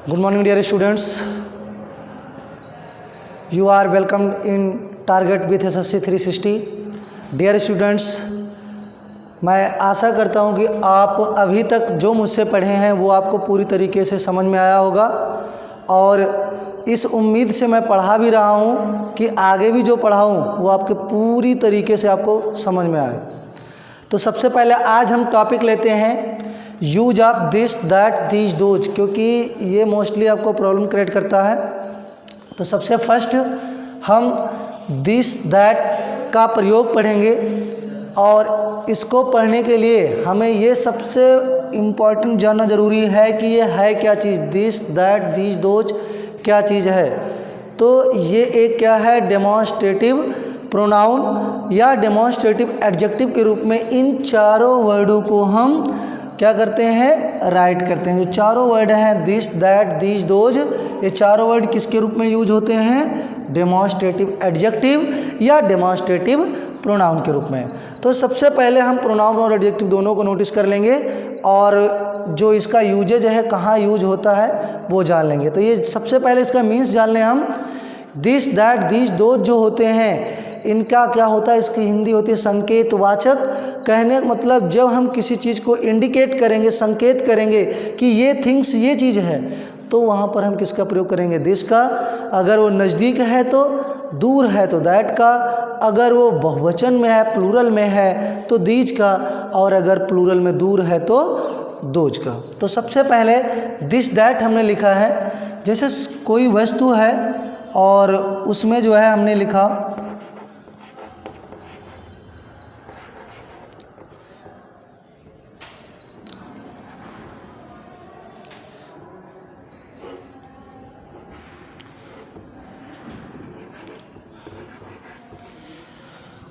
Good morning, dear students. You are welcomed in Target with SSC 360. Dear students, मैं आशा करता हूँ कि आप अभी तक जो मुझसे पढ़े हैं वो आपको पूरी तरीके से समझ में आया होगा, और इस उम्मीद से मैं पढ़ा भी रहा हूँ कि आगे भी जो पढ़ाऊँ वो आपके पूरी तरीके से आपको समझ में आए। तो सबसे पहले आज हम टॉपिक लेते हैं use of this that these those, क्योंकि ये मोस्टली आपको प्रॉब्लम क्रिएट करता है। तो सबसे फर्स्ट हम दिस दैट का प्रयोग पढ़ेंगे, और इसको पढ़ने के लिए हमें ये सबसे इम्पॉर्टेंट जानना ज़रूरी है कि ये है क्या चीज़। दिस दैट दीज दोज क्या चीज़ है? तो ये एक क्या है, डेमॉन्स्ट्रेटिव प्रोनाउन या डेमॉन्स्ट्रेटिव एडजेक्टिव के रूप में इन चारों वर्डों को हम क्या करते हैं, राइट करते हैं। जो चारों वर्ड हैं दिस दैट दीज दोज, ये चारों वर्ड किसके रूप में यूज होते हैं? डेमॉन्स्ट्रेटिव एडजेक्टिव या डेमॉन्स्ट्रेटिव प्रोनाउन के रूप में। तो सबसे पहले हम प्रोनाउन और एडजेक्टिव दोनों को नोटिस कर लेंगे, और जो इसका यूजेज है, कहाँ यूज होता है, वो जान लेंगे। तो ये सबसे पहले इसका मीन्स जान लें हम। दिस दैट दीज दोज जो होते हैं, इनका क्या होता है, इसकी हिंदी होती है संकेतवाचक। कहने का मतलब जब हम किसी चीज़ को इंडिकेट करेंगे, संकेत करेंगे कि ये थिंग्स ये चीज़ है, तो वहाँ पर हम किसका प्रयोग करेंगे? दिस का। अगर वो नज़दीक है तो, दूर है तो दैट का, अगर वो बहुवचन में है, प्लूरल में है तो दीज का, और अगर प्लूरल में दूर है तो दोज का। तो सबसे पहले दिस दैट हमने लिखा है, जैसे कोई वस्तु है और उसमें जो है हमने लिखा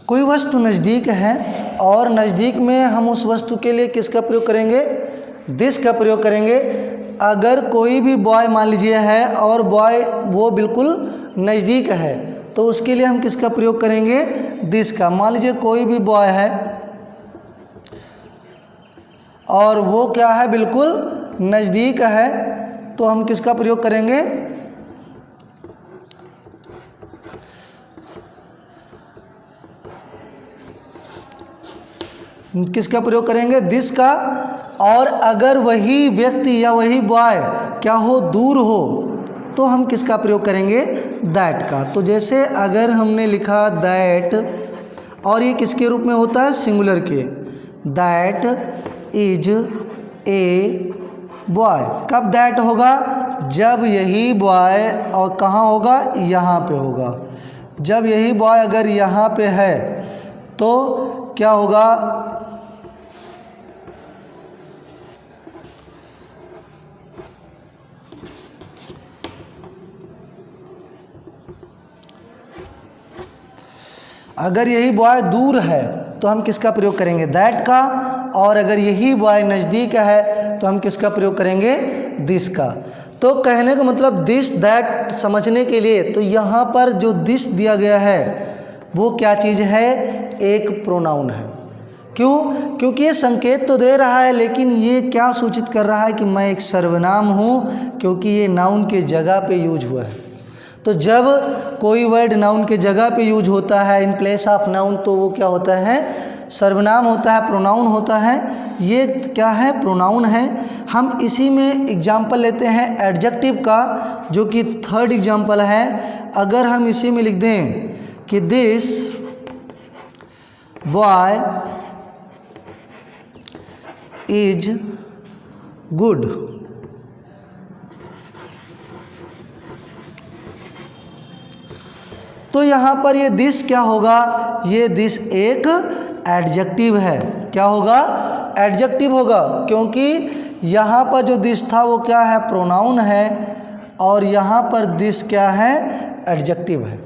कोई वस्तु नज़दीक है, और नज़दीक में हम उस वस्तु के लिए किसका प्रयोग करेंगे? दिस का प्रयोग करेंगे। अगर कोई भी बॉय मान लीजिए है और बॉय वो बिल्कुल नज़दीक है, तो उसके लिए हम किसका प्रयोग करेंगे? दिस का। मान लीजिए कोई भी बॉय है और वो क्या है, बिल्कुल नज़दीक है, तो हम किसका प्रयोग करेंगे? किसका प्रयोग करेंगे? दिस का। और अगर वही व्यक्ति या वही बॉय क्या हो, दूर हो, तो हम किसका प्रयोग करेंगे? दैट का। तो जैसे अगर हमने लिखा दैट, और ये किसके रूप में होता है? सिंगुलर के। That is a boy. कब दैट होगा? जब यही बॉय, और कहाँ होगा? यहाँ पे होगा। जब यही बॉय अगर यहाँ पे है तो क्या होगा? अगर यही बॉय दूर है तो हम किसका प्रयोग करेंगे? दैट का। और अगर यही बॉय नज़दीक है तो हम किसका प्रयोग करेंगे? दिस का। तो कहने का मतलब दिस दैट समझने के लिए, तो यहाँ पर जो दिस दिया गया है वो क्या चीज़ है? एक प्रोनाउन है। क्यों? क्योंकि ये संकेत तो दे रहा है, लेकिन ये क्या सूचित कर रहा है कि मैं एक सर्वनाम हूँ, क्योंकि ये नाउन के जगह पे यूज हुआ है। तो जब कोई वर्ड नाउन के जगह पे यूज होता है, इन प्लेस ऑफ नाउन, तो वो क्या होता है? सर्वनाम होता है, प्रोनाउन होता है। ये क्या है? प्रोनाउन है। हम इसी में एग्जाम्पल लेते हैं एडजेक्टिव का, जो कि थर्ड एग्जाम्पल है। अगर हम इसी में लिख दें कि दिस बॉय इज गुड, तो यहाँ पर ये दिस क्या होगा? ये दिस एक एडजेक्टिव है। क्या होगा? एडजेक्टिव होगा, क्योंकि यहाँ पर जो दिस था वो क्या है? प्रोनाउन है, और यहाँ पर दिस क्या है? एडजेक्टिव है।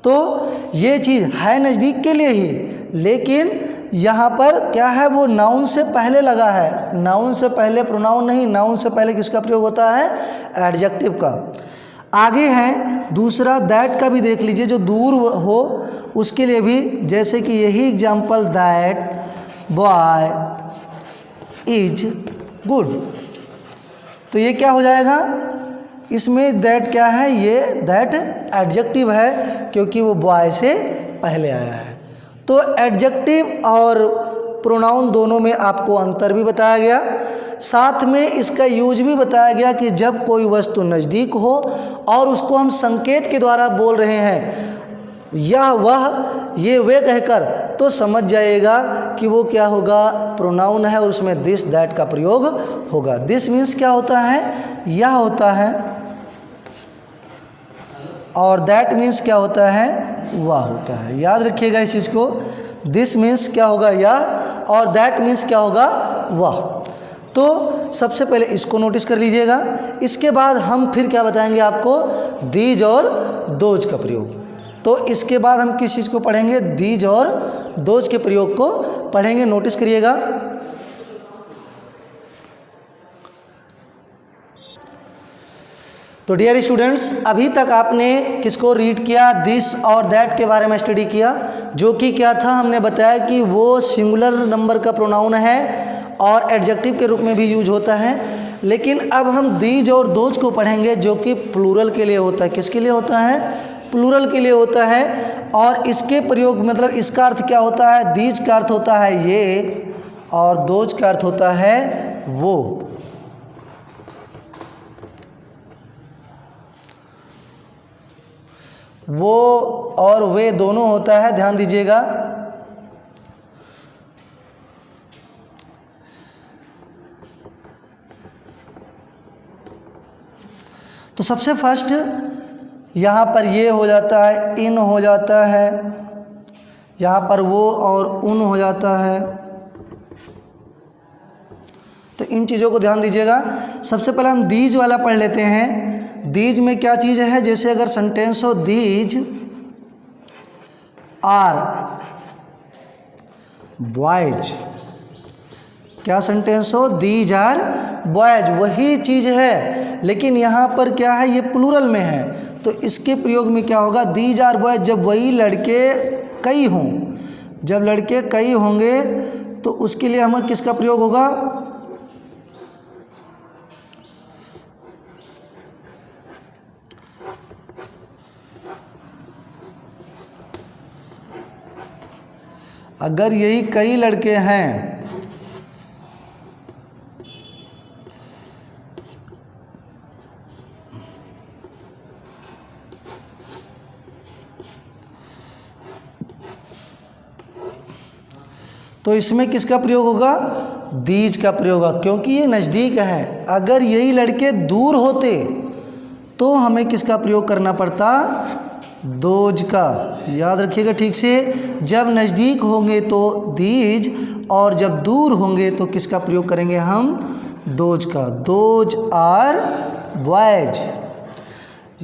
तो ये चीज़ है नज़दीक के लिए ही, लेकिन यहाँ पर क्या है? वो नाउन से पहले लगा है। नाउन से पहले प्रोनाउन नहीं, नाउन से पहले किसका प्रयोग होता है? एडजेक्टिव का। आगे है दूसरा दैट का भी देख लीजिए, जो दूर हो उसके लिए भी, जैसे कि यही example that boy is good, तो ये क्या हो जाएगा? इसमें दैट क्या है, ये दैट एडजेक्टिव है क्योंकि वो बॉय से पहले आया है। तो एडजेक्टिव और प्रोनाउन दोनों में आपको अंतर भी बताया गया, साथ में इसका यूज भी बताया गया कि जब कोई वस्तु नज़दीक हो और उसको हम संकेत के द्वारा बोल रहे हैं यह वह ये वे कहकर, तो समझ जाएगा कि वो क्या होगा, प्रोनाउन है और उसमें दिस दैट का प्रयोग होगा। दिस मीन्स क्या होता है, यह होता है, और दैट मीन्स क्या होता है, वह होता है। याद रखिएगा इस चीज़ को, दिस मीन्स क्या होगा, यह, और दैट मीन्स क्या होगा, वह। तो सबसे पहले इसको नोटिस कर लीजिएगा। इसके बाद हम फिर क्या बताएंगे आपको, दीज और दोज का प्रयोग। तो इसके बाद हम किस चीज़ को पढ़ेंगे, दीज और दोज के प्रयोग को पढ़ेंगे। नोटिस करिएगा, तो डियर स्टूडेंट्स, अभी तक आपने किसको रीड किया, दिस और दैट के बारे में स्टडी किया, जो कि क्या था, हमने बताया कि वो सिंगुलर नंबर का प्रोनाउन है और एडजेक्टिव के रूप में भी यूज होता है। लेकिन अब हम दीज और दोज को पढ़ेंगे, जो कि प्लूरल के लिए होता है। किसके लिए होता है, प्लूरल के लिए होता है। और इसके प्रयोग मतलब इसका अर्थ क्या होता है, दीज का अर्थ होता है ये और दोज का अर्थ होता है वो। वो और वे दोनों होता है, ध्यान दीजिएगा। तो सबसे फर्स्ट यहाँ पर ये हो जाता है, इन हो जाता है, यहाँ पर वो और उन हो जाता है। तो इन चीज़ों को ध्यान दीजिएगा। सबसे पहले हम दीज वाला पढ़ लेते हैं। दीज में क्या चीज़ है, जैसे अगर सेंटेंस हो, दीज आर बॉयज, क्या सेंटेंस हो, दीज आर बॉयज, वही चीज़ है, लेकिन यहाँ पर क्या है, ये प्लूरल में है। तो इसके प्रयोग में क्या होगा, दीज आर बॉयज, जब वही लड़के कई हों, जब लड़के कई होंगे तो उसके लिए हमें किसका प्रयोग होगा, अगर यही कई लड़के हैं तो इसमें किसका प्रयोग होगा, दीज का प्रयोग होगा, क्योंकि ये नज़दीक है। अगर यही लड़के दूर होते तो हमें किसका प्रयोग करना पड़ता, दोज का। याद रखिएगा ठीक से, जब नज़दीक होंगे तो दीज और जब दूर होंगे तो किसका प्रयोग करेंगे हम, दोज का। दोज आर बॉयज,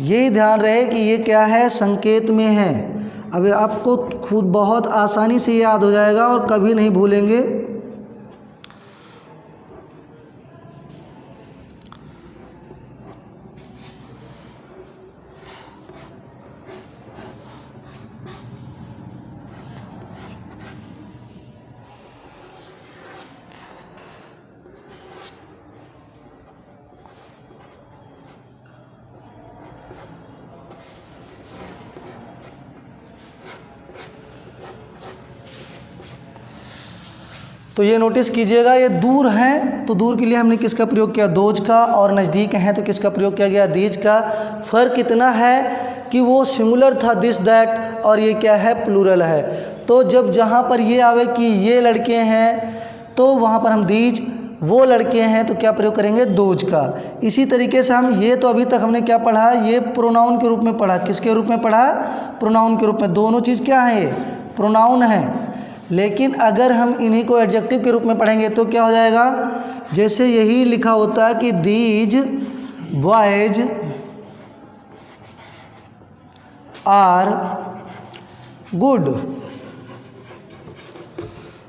ये ध्यान रहे कि ये क्या है, संकेत में है। अब आपको खुद बहुत आसानी से याद हो जाएगा और कभी नहीं भूलेंगे। तो ये नोटिस कीजिएगा, ये दूर हैं तो दूर के लिए हमने किसका प्रयोग किया, दोज का, और नज़दीक हैं तो किसका प्रयोग किया गया, दीज का। फ़र्क इतना है कि वो सिंगुलर था दिस दैट, और ये क्या है, प्लूरल है। तो जब जहाँ पर ये आवे कि ये लड़के हैं तो वहाँ पर हम दीज, वो लड़के हैं तो क्या प्रयोग करेंगे, दोज का। इसी तरीके से हम ये, तो अभी तक हमने क्या पढ़ा, ये प्रोनाउन के रूप में पढ़ा। किसके रूप में पढ़ा, प्रोनाउन के रूप में। दोनों चीज़ क्या है, ये प्रोनाउन है। लेकिन अगर हम इन्हीं को एडजेक्टिव के रूप में पढ़ेंगे तो क्या हो जाएगा, जैसे यही लिखा होता है कि दीज बॉयज आर गुड,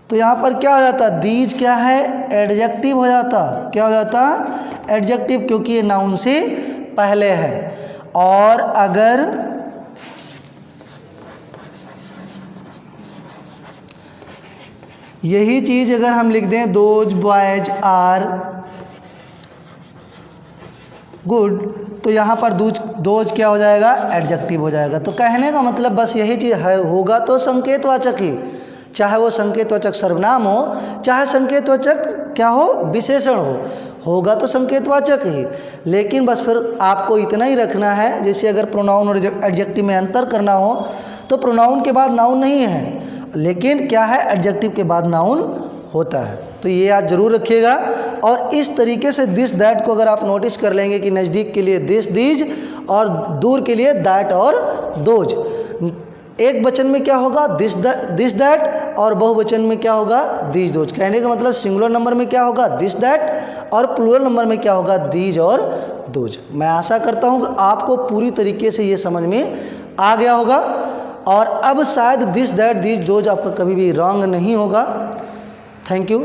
तो यहाँ पर क्या हो जाता, दीज क्या है, एडजेक्टिव हो जाता। क्या हो जाता, एडजेक्टिव, क्योंकि ये नाउन से पहले है। और अगर यही चीज़ अगर हम लिख दें, दोज बॉयज आर गुड, तो यहाँ पर दोज क्या हो जाएगा, एडजेक्टिव हो जाएगा। तो कहने का मतलब बस यही चीज़ है, होगा तो संकेतवाचक ही, चाहे वो संकेतवाचक सर्वनाम हो, चाहे संकेतवाचक क्या हो, विशेषण होगा तो संकेतवाचक ही। लेकिन बस फिर आपको इतना ही रखना है, जैसे अगर प्रोनाउन और एडजेक्टिव में अंतर करना हो तो प्रोनाउन के बाद नाउन नहीं है, लेकिन क्या है, एडजेक्टिव के बाद नाउन होता है। तो ये याद जरूर रखिएगा। और इस तरीके से दिस दैट को अगर आप नोटिस कर लेंगे कि नज़दीक के लिए दिस दीज और दूर के लिए दैट और दोज, एक वचन में क्या होगा, दिस दैट, और बहुवचन में क्या होगा, दीज दोज। कहने का मतलब सिंगुलर नंबर में क्या होगा, दिस दैट, और प्लूरल नंबर में क्या होगा, दीज और दोज। मैं आशा करता हूँ कि आपको पूरी तरीके से ये समझ में आ गया होगा, और अब शायद दिस दैट दीज दोज आपका कभी भी रॉन्ग नहीं होगा। Thank you.